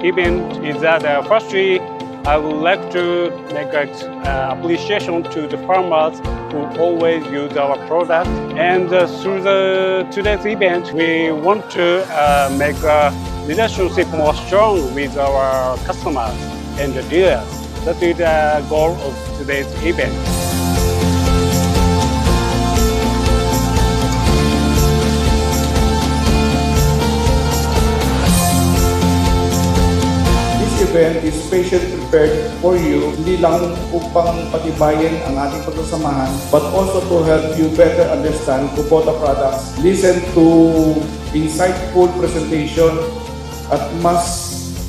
event is that firstly, I would like to make an appreciation to the farmers who always use our product. And through today's event, we want to make a relationship more strong with our customers and the dealers. That is the goal of today's event. Event is specially prepared for you, hindi lang upang patibayin ang ating pagsasamahan, but also to help you better understand Kubota products, listen to insightful presentation, at mas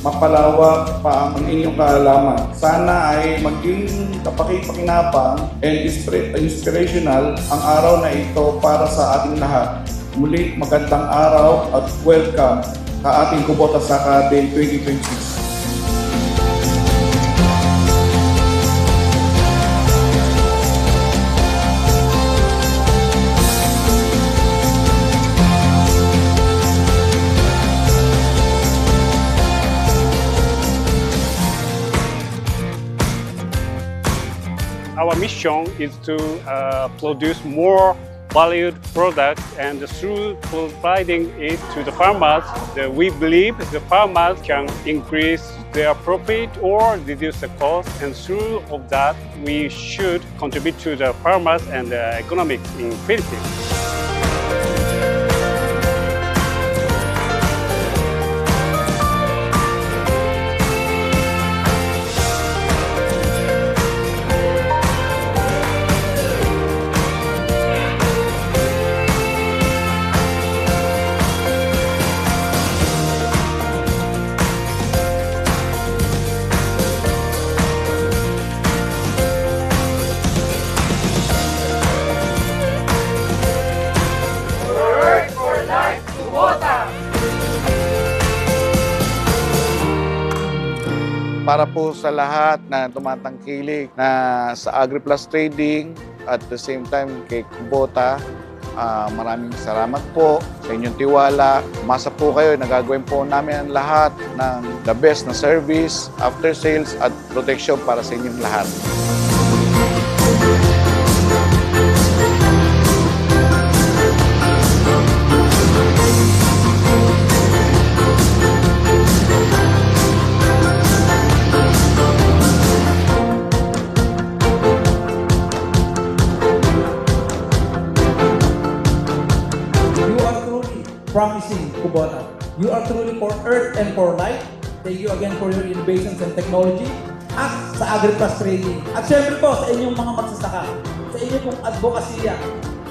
mapalawak pa ang inyong kaalaman. Sana ay maging kapaki-pakinabang and inspirational ang araw na ito para sa ating lahat. Muli, magandang araw at welcome sa ating Kubota Saka Day 2026. Our mission is to produce more valued products, and through providing it to the farmers, we believe the farmers can increase their profit or reduce the cost, and through of that, we should contribute to the farmers and the economics in Philippines. Para po sa lahat na tumatangkilik na sa AgriPlus Trading at the same time kay Kubota, maraming salamat po sa inyong tiwala. Umasa po kayo, nagagawin po namin ang lahat ng the best na service, after sales at protection para sa inyong lahat. Promising Kubota. You are truly for Earth and for life. Thank you again for your innovations and technology at sa AgriPlus Trading. At syempre po sa inyong mga magsasaka, sa inyong pong advokasya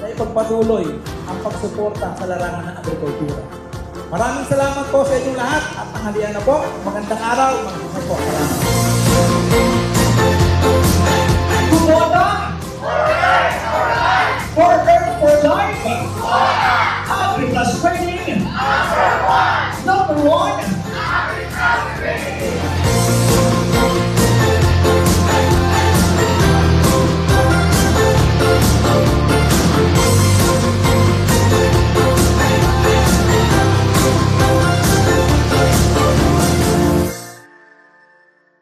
na ipagpatuloy ang pagsuporta sa larangan ng agrikultura. Maraming salamat po sa inyong lahat at tanghalian na po. Magandang araw, magandang po. Salamat.